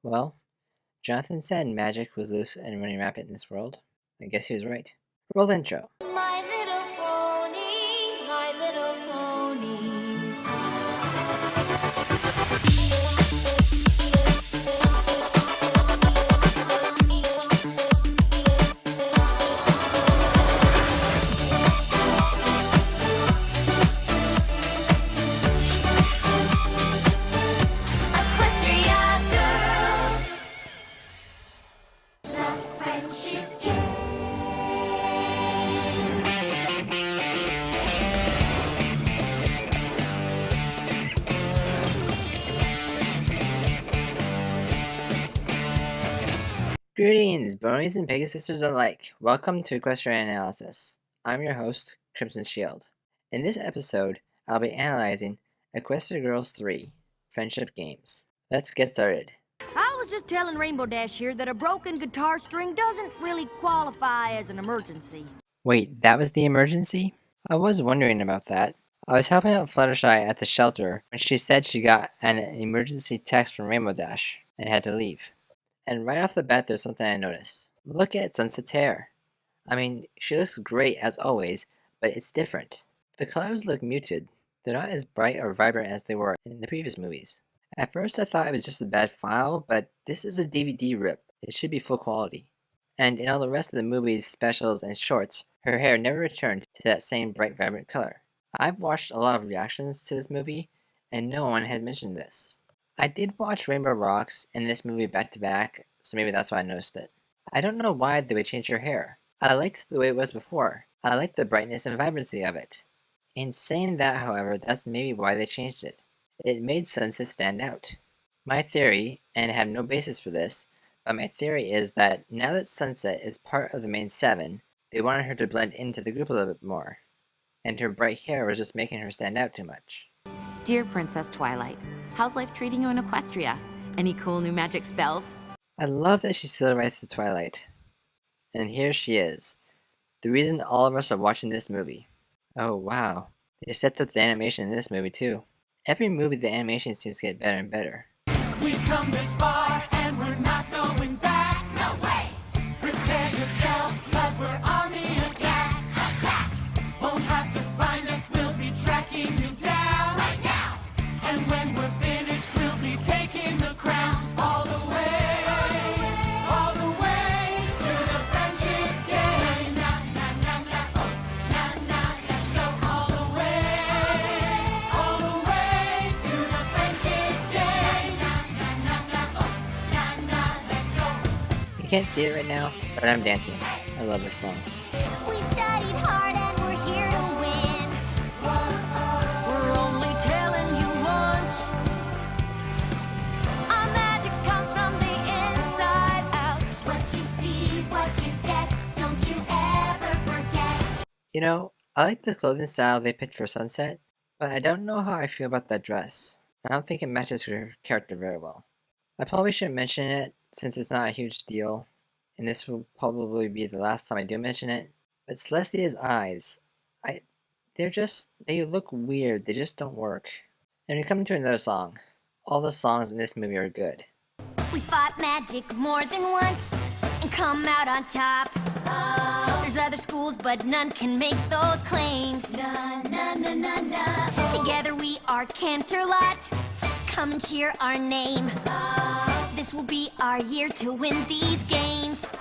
Well, Jonathan said magic was loose and running rampant in this world. I guess he was right. Roll the intro. My little pony, my little pony. Equestrian girls. The friendship games. Greetings, Bronies and Pegasisters alike. Welcome to Equestrian Analysis. I'm your host, Crimson Shield. In this episode, I'll be analyzing Equestria Girls 3 Friendship Games. Let's get started. I was just telling Rainbow Dash here that a broken guitar string doesn't really qualify as an emergency. Wait, that was the emergency? I was wondering about that. I was helping out Fluttershy at the shelter when she said she got an emergency text from Rainbow Dash and had to leave. And right off the bat, there's something I noticed. Look at Sunset's hair. I mean, she looks great as always, but it's different. The colors look muted. They're not as bright or vibrant as they were in the previous movies. At first I thought it was just a bad file, but this is a DVD rip. It should be full quality. And in all the rest of the movie's specials and shorts, her hair never returned to that same bright, vibrant color. I've watched a lot of reactions to this movie, and no one has mentioned this. I did watch Rainbow Rocks and this movie back to back, so maybe that's why I noticed it. I don't know why they would change her hair. I liked the way it was before. I liked the brightness and vibrancy of it. In saying that, however, that's maybe why they changed it. It made Sunset stand out. My theory, and I have no basis for this, but my theory is that now that Sunset is part of the main 7, they wanted her to blend into the group a little bit more. And her bright hair was just making her stand out too much. Dear Princess Twilight, how's life treating you in Equestria? Any cool new magic spells? I love that she still writes to Twilight. And here she is. The reason all of us are watching this movie. Oh wow. They stepped up the animation in this movie too. Every movie the animation seems to get better and better. We've come this far and we're not going back. No way. Prepare yourself, cause we're on the attack. Attack Won't have to find us, we'll be tracking you down. right now. And when we're finished, we'll be taking the crown all the way to the friendship game. Na na na na. Oh, na na. Let's go All the way to the friendship game. na na na. Oh, na na. Let's go. You can't see it right now, but I'm dancing. I love this song. We studied hard and we're here to win. We're only telling you once. Our magic comes from the inside out. What you see is what you get. Don't you ever forget. You know, I like the clothing style they picked for Sunset, but I don't know how I feel about that dress. I don't think it matches her character very well. I probably shouldn't mention it since it's not a huge deal, and this will probably be the last time I do mention it. But Celestia's eyes, they look weird. They just don't work. And we come to another song. All the songs in this movie are good. We fought magic more than once and come out on top. There's other schools, but none can make those claims. Na na na na na. Together we are Canterlot. Come and cheer our name. This will be our year to win these games.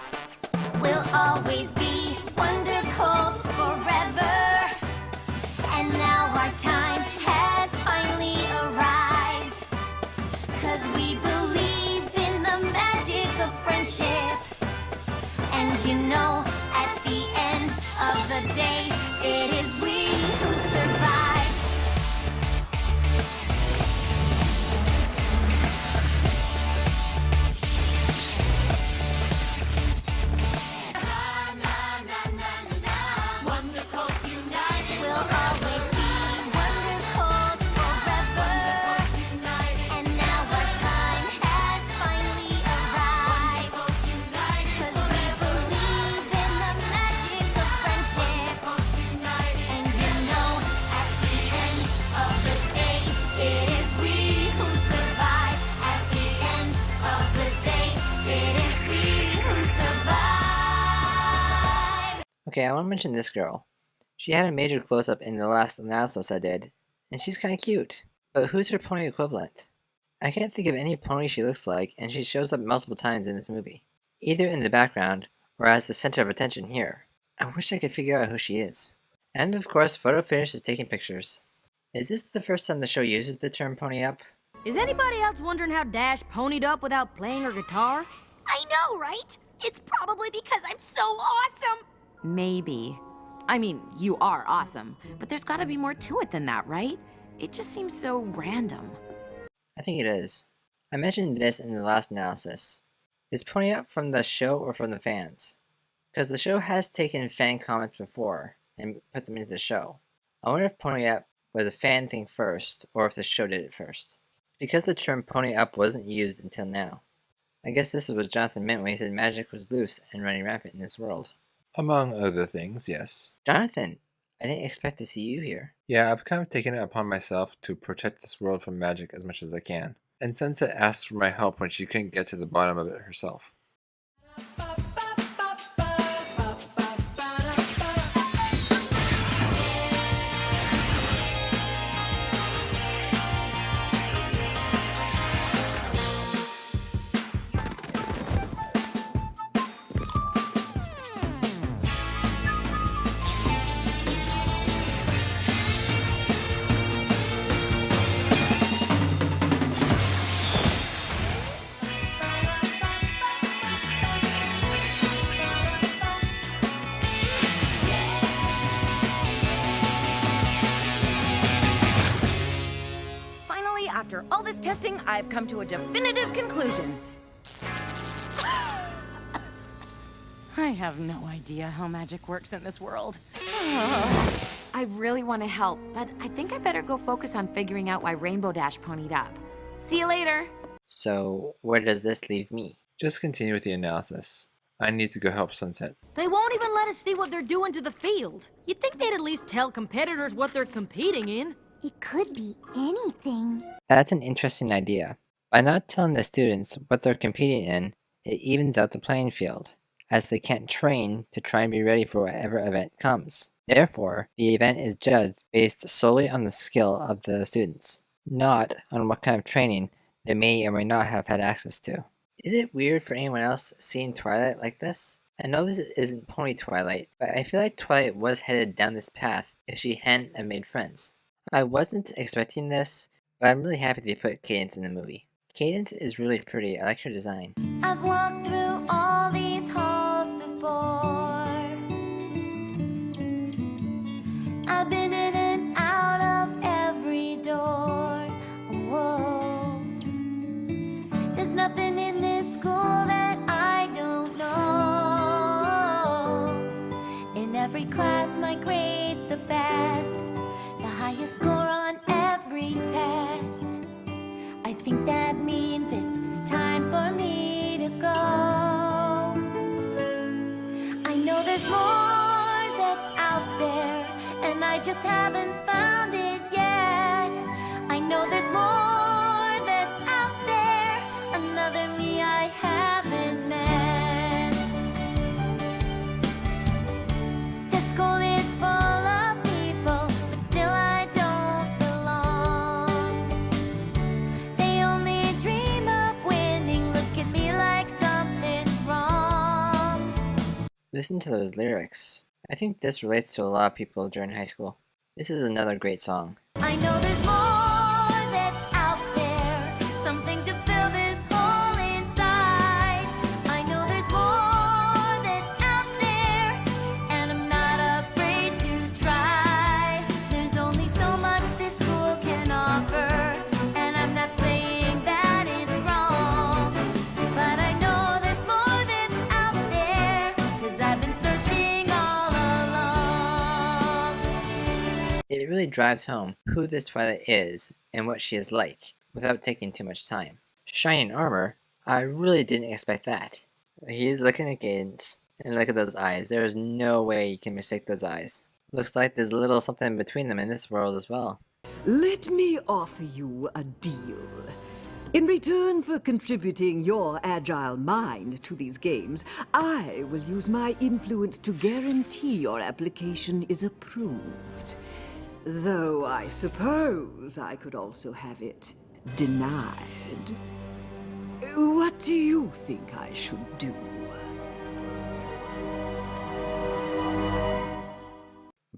We'll always be Wonder Colts forever. And now our time has finally arrived. 'Cause we believe in the magic of friendship. And you know, at the end of the day, it is we who survive. Wonder Colts United. We'll always be Wonder Colts forever. United. And now our time has finally arrived. 'Cause we believe in the magic of friendship. Okay, I want to mention this girl. She had a major close-up in the last analysis I did, and she's kinda cute. But who's her pony equivalent? I can't think of any pony she looks like, and she shows up multiple times in this movie. Either in the background, or as the center of attention here. I wish I could figure out who she is. And of course, Photo Finish is taking pictures. Is this the first time the show uses the term pony up? Is anybody else wondering how Dash ponied up without playing her guitar? I know, right? It's probably because I'm so awesome. Maybe. I mean, you are awesome, but there's gotta be more to it than that, right? It just seems so random. I think it is. I mentioned this in the last analysis. Is Pony Up from the show or from the fans? Because the show has taken fan comments before and put them into the show. I wonder if Pony Up was a fan thing first, or if the show did it first. Because the term Pony Up wasn't used until now. I guess this is what Jonathan meant when he said magic was loose and running rampant in this world. Among other things, yes. Jonathan, I didn't expect to see you here. Yeah, I've kind of taken it upon myself to protect this world from magic as much as I can. And Sunset asked for my help when she couldn't get to the bottom of it herself. After all this testing, I've come to a definitive conclusion. I have no idea how magic works in this world. I really want to help, but I think I better go focus on figuring out why Rainbow Dash ponied up. See you later. So, where does this leave me? Just continue with the analysis. I need to go help Sunset. They won't even let us see what they're doing to the field. You'd think they'd at least tell competitors what they're competing in. It could be anything. That's an interesting idea. By not telling the students what they're competing in, it evens out the playing field, as they can't train to try and be ready for whatever event comes. Therefore, the event is judged based solely on the skill of the students, not on what kind of training they may or may not have had access to. Is it weird for anyone else seeing Twilight like this? I know this isn't Pony Twilight, but I feel like Twilight was headed down this path if she hadn't have made friends. I wasn't expecting this, but I'm really happy they put Cadence in the movie. Cadence is really pretty. I like her design. I've walked through all these halls before. I've been in and out of every door. Whoa. There's nothing in this school that I don't know. In every class, my grade's the best. Highest score on every test. I think that means it's time for me to go. I know there's more that's out there, and I just haven't found it yet. I know there's more that's out there, another me I haven't met. The school is full of people, but still I don't belong. They only dream of winning, look at me like something's wrong. Listen to those lyrics. I think this relates to a lot of people during high school. This is another great song. I know there's more that's out there, something to fill this hole inside. I know there's more that's out there, and I'm not afraid to try. There's only so much this school can offer, and I'm not saying that it's wrong. But I know there's more that's out there, 'cause I've been searching all along. It really drives home who this Twilight is and what she is like, without taking too much time. Shining armor? I really didn't expect that. He's looking at Cadence, and look at those eyes. There is no way you can mistake those eyes. Looks like there's a little something between them in this world as well. Let me offer you a deal. In return for contributing your agile mind to these games, I will use my influence to guarantee your application is approved. Though I suppose I could also have it denied. What do you think I should do?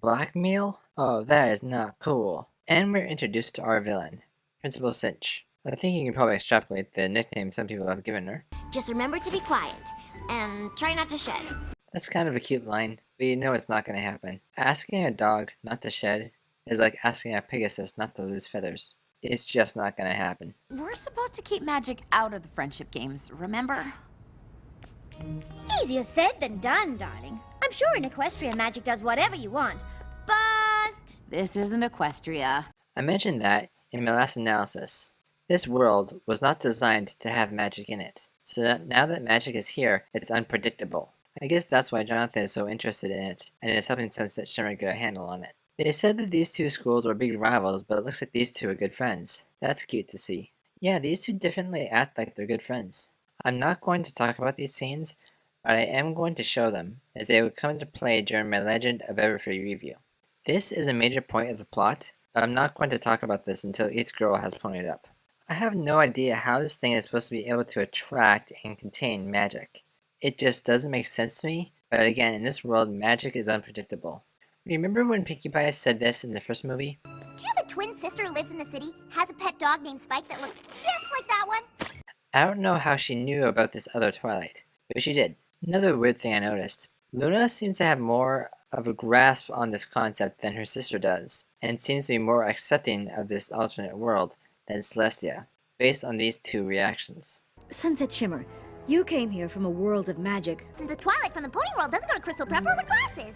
Blackmail? Oh, that is not cool. And we're introduced to our villain, Principal Cinch. I think you can probably extrapolate the nickname some people have given her. Just remember to be quiet and try not to shed. That's kind of a cute line, but you know it's not going to happen. Asking a dog not to shed is like asking a Pegasus not to lose feathers. It's just not going to happen. We're supposed to keep magic out of the friendship games, remember? Easier said than done, darling. I'm sure in Equestrian magic does whatever you want, but... This isn't Equestria. I mentioned that in my last analysis. This world was not designed to have magic in it. So that now that magic is here, it's unpredictable. I guess that's why Jonathan is so interested in it, and is helping Sunset Shimmer get a handle on it. They said that these two schools were big rivals, but it looks like these two are good friends. That's cute to see. Yeah, these two definitely act like they're good friends. I'm not going to talk about these scenes, but I am going to show them, as they will come into play during my Legend of Everfree review. This is a major point of the plot, but I'm not going to talk about this until each girl has ponied up. I have no idea how this thing is supposed to be able to attract and contain magic. It just doesn't make sense to me, but again, in this world, magic is unpredictable. Remember when Pinkie Pie said this in the first movie? Do you have a twin sister who lives in the city, has a pet dog named Spike that looks just like that one? I don't know how she knew about this other Twilight, but she did. Another weird thing I noticed. Luna seems to have more of a grasp on this concept than her sister does, and seems to be more accepting of this alternate world than Celestia, based on these two reactions. Sunset Shimmer, you came here from a world of magic. Since the Twilight from the Pony World doesn't go to Crystal Prep or with glasses.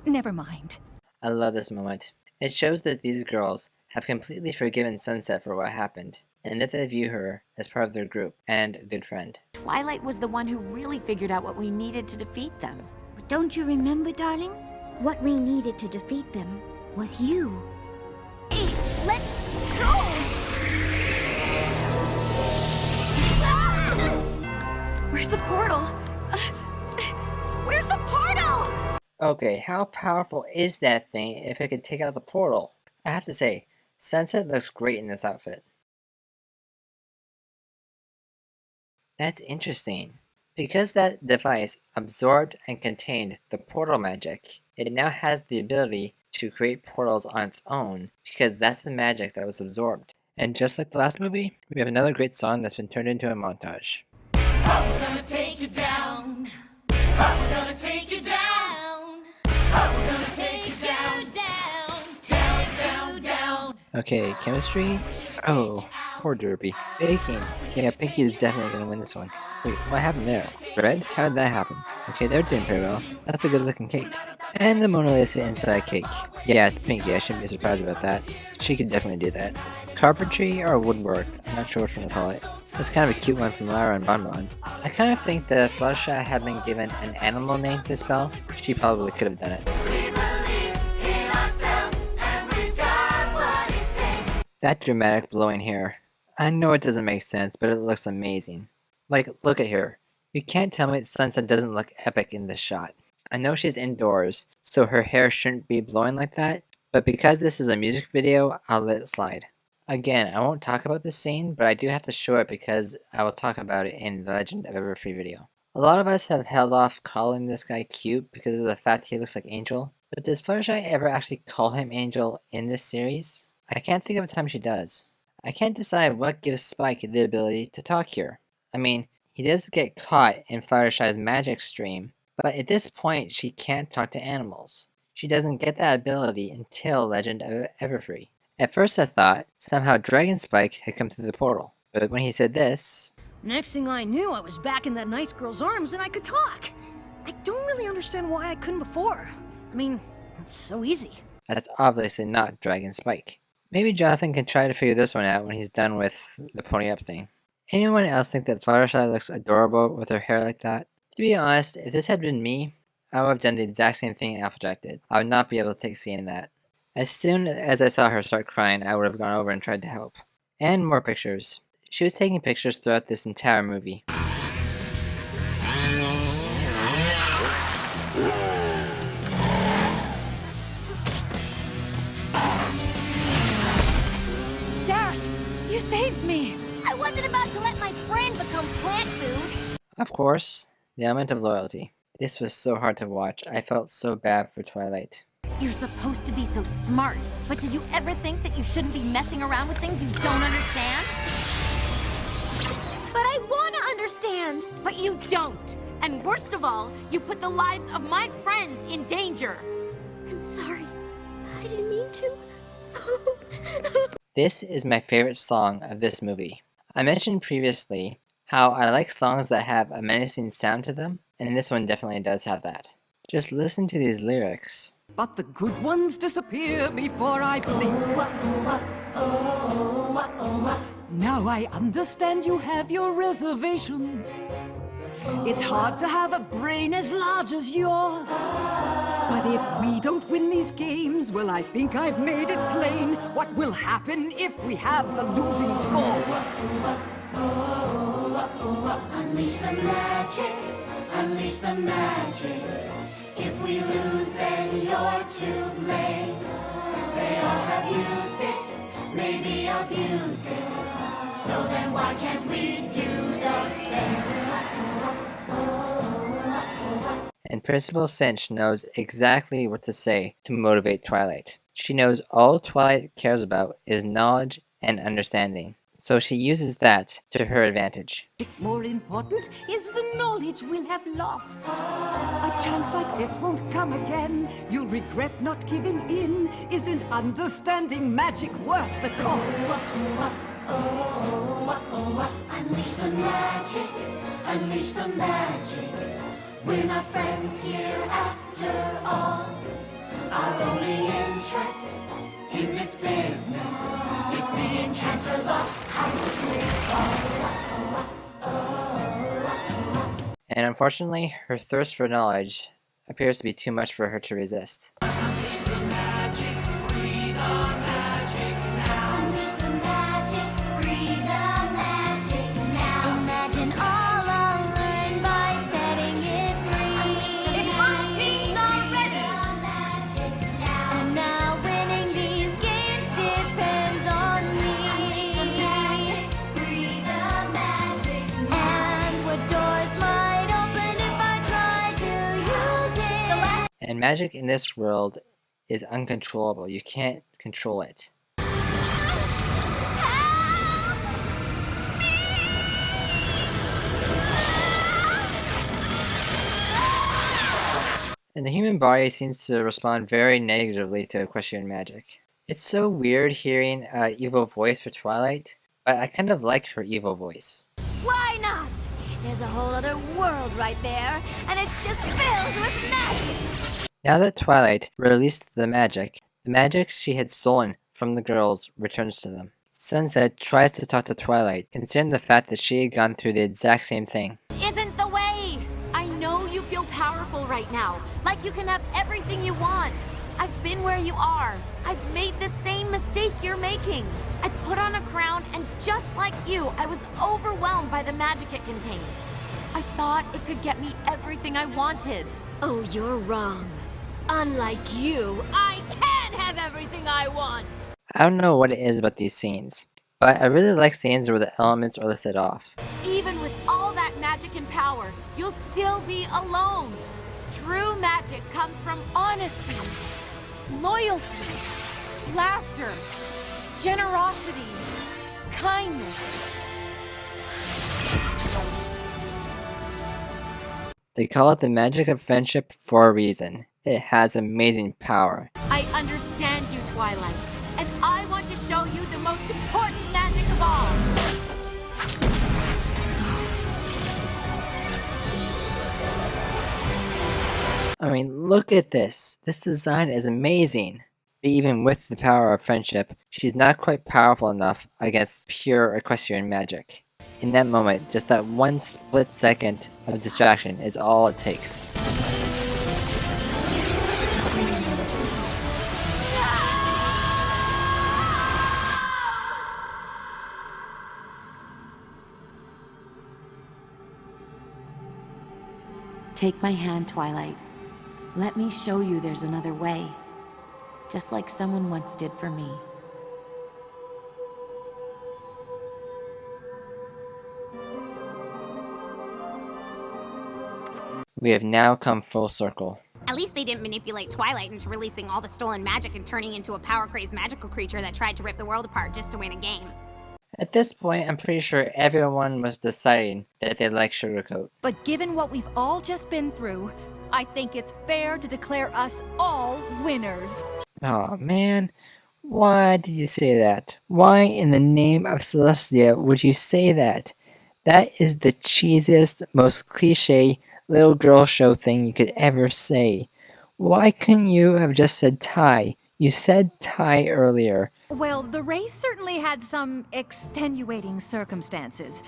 Never mind. I love this moment. It shows that these girls have completely forgiven Sunset for what happened, and that they view her as part of their group and a good friend. Twilight was the one who really figured out what we needed to defeat them. But don't you remember, darling? What we needed to defeat them was you. Hey, let's go! Where's the portal? Where's the portal? Okay, how powerful is that thing if it could take out the portal? I have to say, Sunset looks great in this outfit. That's interesting. Because that device absorbed and contained the portal magic, it now has the ability to create portals on its own, because that's the magic that was absorbed. And just like the last movie, we have another great song that's been turned into a montage. How we're gonna take you down. How we're gonna take you down. How we're gonna take you down, down, down, down, down. Okay, chemistry? Oh, poor Derpy. Baking. Yeah, Pinkie is definitely gonna win this one. Wait, what happened there? Bread? How did that happen? Okay, they're doing pretty well. That's a good looking cake. And the Mona Lisa inside cake. Yeah, it's Pinkie, I shouldn't be surprised about that. She could definitely do that. Carpentry or woodwork? I'm not sure what I'm gonna call it. That's kind of a cute one from Lara and Bonbon. I kind of think that if Fluttershy had been given an animal name to spell, she probably could have done it. We believe in ourselves and we've got what it takes. That dramatic blowing hair. I know it doesn't make sense, but it looks amazing. Like, look at her. You can't tell me that Sunset doesn't look epic in this shot. I know she's indoors, so her hair shouldn't be blowing like that, but because this is a music video, I'll let it slide. Again, I won't talk about this scene, but I do have to show it because I will talk about it in the Legend of Everfree video. A lot of us have held off calling this guy cute because of the fact he looks like Angel, but does Fluttershy ever actually call him Angel in this series? I can't think of a time she does. I can't decide what gives Spike the ability to talk here. I mean, he does get caught in Fluttershy's magic stream, but at this point she can't talk to animals. She doesn't get that ability until Legend of Everfree. At first I thought somehow Dragon Spike had come through the portal, but when he said this... Next thing I knew, I was back in that nice girl's arms and I could talk. I don't really understand why I couldn't before. I mean, it's so easy. That's obviously not Dragon Spike. Maybe Jonathan can try to figure this one out when he's done with the pony up thing. Anyone else think that Fluttershy looks adorable with her hair like that? To be honest, if this had been me, I would have done the exact same thing Applejack did. I would not be able to take seeing that. As soon as I saw her start crying, I would have gone over and tried to help. And more pictures. She was taking pictures throughout this entire movie. Dash, you saved me! I wasn't about to let my friend become plant food. Of course, the element of loyalty. This was so hard to watch. I felt so bad for Twilight. You're supposed to be so smart, but did you ever think that you shouldn't be messing around with things you don't understand? But I want to understand! But you don't! And worst of all, you put the lives of my friends in danger! I'm sorry. I didn't mean to. This is my favorite song of this movie. I mentioned previously how I like songs that have a menacing sound to them, and this one definitely does have that. Just listen to these lyrics. But the good ones disappear before I blink. Now I understand you have your reservations. It's hard to have a brain as large as yours. But if we don't win these games, well, I think I've made it plain what will happen if we have the losing score. Unleash the magic, unleash the magic. If we lose, then you're to blame. They all have used it, maybe abused it. So then why can't we do the same? And Principal Cinch knows exactly what to say to motivate Twilight. She knows all Twilight cares about is knowledge and understanding. So she uses that to her advantage. More important is the knowledge we'll have lost. A chance like this won't come again. You'll regret not giving in. Isn't understanding magic worth the cost? Unleash the magic, unleash the magic. We're not friends here after all. Our only interest in this business is seeing Canterlot fall. And unfortunately, her thirst for knowledge appears to be too much for her to resist. Unleash the magic, free the magic now. Unleash the magic, free the magic now. Imagine all I'll learn by setting it free. If my teams are ready! And now winning these games depends on Unleash the me. magic, free the magic now. And what doors might open if I try to use it. And magic in this world is uncontrollable. You can't control it. And the human body seems to respond very negatively to equestrian magic. It's so weird hearing an evil voice for Twilight, but I kind of like her evil voice. Why not? There's a whole other world right there, and it's just filled with magic. Now that Twilight released the magic she had stolen from the girls returns to them. Sunset tries to talk to Twilight, considering the fact that she had gone through the exact same thing. Isn't the way! I know you feel powerful right now, like you can have everything you want. I've been where you are. I've made the same mistake you're making. I put on a crown, and just like you, I was overwhelmed by the magic it contained. I thought it could get me everything I wanted. Oh, you're wrong. Unlike you, I can have everything I want. I don't know what it is about these scenes, but I really like scenes where the elements are listed off. Even with all that magic and power, you'll still be alone. True magic comes from honesty, loyalty, laughter, generosity, kindness. They call it the magic of friendship for a reason. It has amazing power. I understand you, Twilight, and I want to show you the most important magic of all. I mean, look at this. This design is amazing. But even with the power of friendship, she's not quite powerful enough against pure equestrian magic. In that moment, just that one split second of distraction is all it takes. Take my hand, Twilight. Let me show you there's another way. Just like someone once did for me. We have now come full circle. At least they didn't manipulate Twilight into releasing all the stolen magic and turning into a power-crazed magical creature that tried to rip the world apart just to win a game. At this point, I'm pretty sure everyone was deciding that they like Sugarcoat. But given what we've all just been through, I think it's fair to declare us all winners. Oh man, why did you say that? Why in the name of Celestia would you say that? That is the cheesiest, most cliche little girl show thing you could ever say. Why couldn't you have just said tie? You said tie earlier. Well, the race certainly had some extenuating circumstances.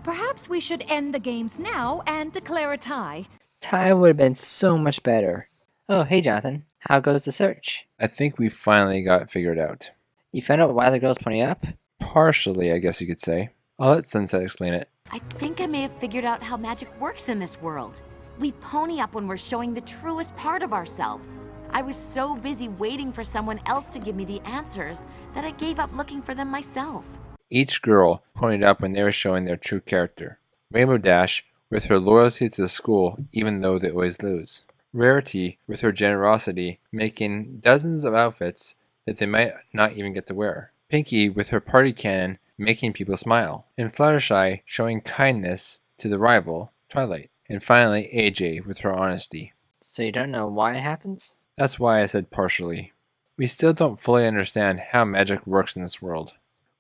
Perhaps we should end the games now and declare a tie. Tie would have been so much better. Oh, hey Jonathan, how goes the search? I think we finally got it figured out. You found out why the girls pony up? Partially, I guess you could say. I'll let Sunset explain it. I think I may have figured out how magic works in this world. We pony up when we're showing the truest part of ourselves. I was so busy waiting for someone else to give me the answers that I gave up looking for them myself. Each girl ponied up when they were showing their true character. Rainbow Dash with her loyalty to the school even though they always lose. Rarity with her generosity, making dozens of outfits that they might not even get to wear. Pinkie with her party cannon, making people smile. And Fluttershy showing kindness to the rival, Twilight. And finally AJ with her honesty. So you don't know why it happens? That's why I said partially. We still don't fully understand how magic works in this world.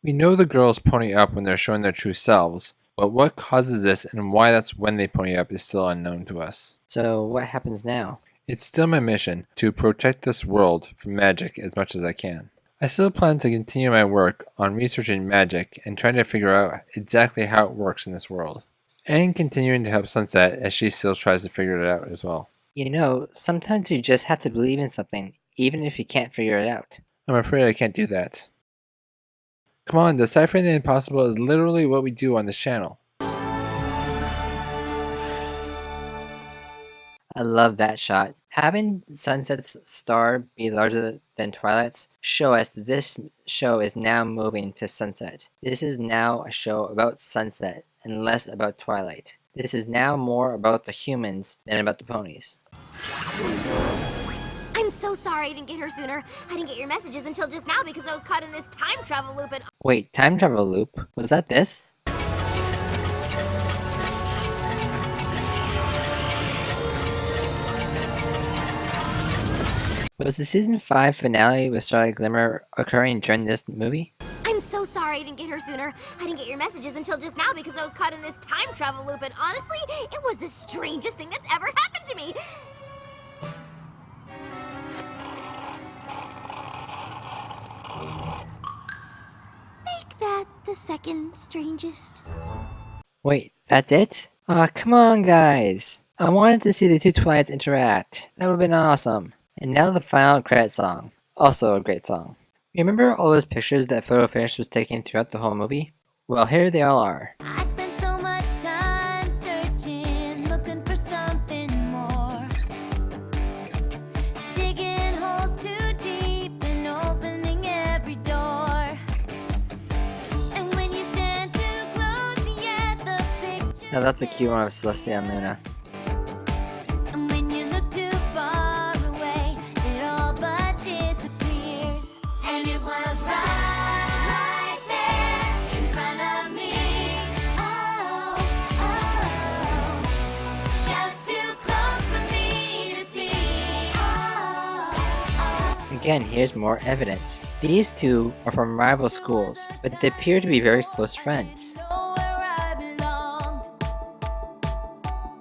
We know the girls pony up when they're showing their true selves, but what causes this and why that's when they pony up is still unknown to us. So what happens now? It's still my mission to protect this world from magic as much as I can. I still plan to continue my work on researching magic and trying to figure out exactly how it works in this world. And continuing to help Sunset as she still tries to figure it out as well. You know, sometimes you just have to believe in something, even if you can't figure it out. I'm afraid I can't do that. Come on, deciphering the impossible is literally what we do on this channel. I love that shot. Having Sunset's star be larger than Twilight's show us that this show is now moving to Sunset. This is now a show about Sunset and less about Twilight. This is now more about the humans than about the ponies. I'm so sorry I didn't get here sooner. I didn't get your messages until just now because I was caught in this time travel loop and... Wait, time travel loop? Was that this? Was the season 5 finale with Starlight Glimmer occurring during this movie? I'm so sorry I didn't get here sooner. I didn't get your messages until just now because I was caught in this time travel loop and honestly, it was the strangest thing that's ever happened to me. Make that the second strangest. Wait, that's it? Aw, come on guys! I wanted to see the two Twilights interact. That would've been awesome. And now the final credit song. Also a great song. Remember all those pictures that Photo Finish was taking throughout the whole movie? Well, here they all are. I spent so much time searching, looking for something more. Digging holes too deep and opening every door. And when you stand too close, you get the picture. Now that's a cute one of Celestia and Luna. And when you look too far away, it all but disappears. And it was right there in front of me. Oh, oh, just too close for me to see. Oh, oh. Again, here's more evidence. These two are from rival schools, but they appear to be very close friends. Know where I belonged.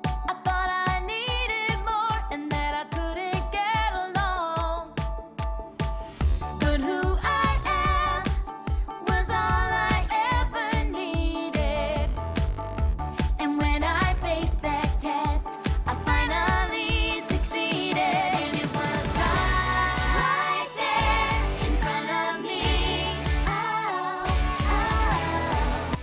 I thought I needed more and that I couldn't get along. But who I am was all I ever needed. And when I faced that test, I finally succeeded. And it was right there in front of me. Oh,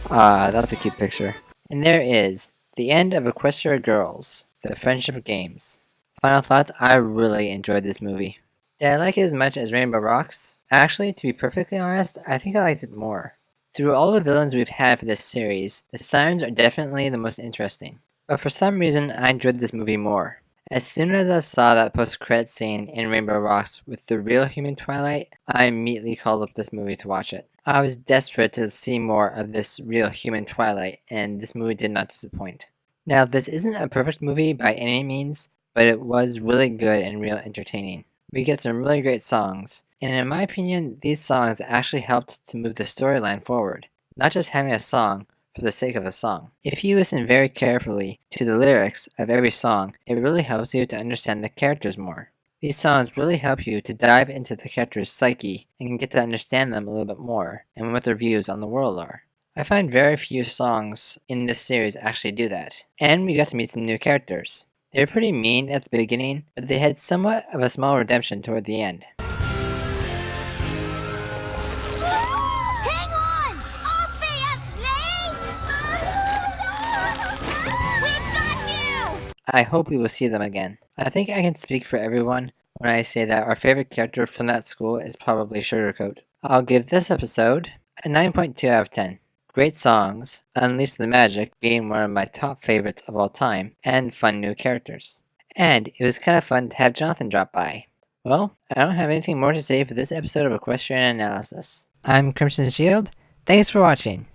oh. Ah, that's a cute picture. And there is the end of Equestria Girls. The Friendship Games. Final thoughts, I really enjoyed this movie. Did I like it as much as Rainbow Rocks? Actually, to be perfectly honest, I think I liked it more. Through all the villains we've had for this series, the Sirens are definitely the most interesting. But for some reason, I enjoyed this movie more. As soon as I saw that post-credits scene in Rainbow Rocks with the real human Twilight, I immediately called up this movie to watch it. I was desperate to see more of this real human Twilight, and this movie did not disappoint. Now, this isn't a perfect movie by any means, but it was really good and real entertaining. We get some really great songs, and in my opinion, these songs actually helped to move the storyline forward, not just having a song for the sake of a song. If you listen very carefully to the lyrics of every song, it really helps you to understand the characters more. These songs really help you to dive into the character's psyche and get to understand them a little bit more, and what their views on the world are. I find very few songs in this series actually do that, and we got to meet some new characters. They were pretty mean at the beginning, but they had somewhat of a small redemption toward the end. Hang on! I'll be a slave! We've got you! I hope we will see them again. I think I can speak for everyone when I say that our favorite character from that school is probably Sugarcoat. I'll give this episode a 9.2 out of 10. Great songs, Unleash the Magic being one of my top favorites of all time, and fun new characters. And it was kind of fun to have Jonathan drop by. Well, I don't have anything more to say for this episode of Equestrian Analysis. I'm Crimson Shield. Thanks for watching.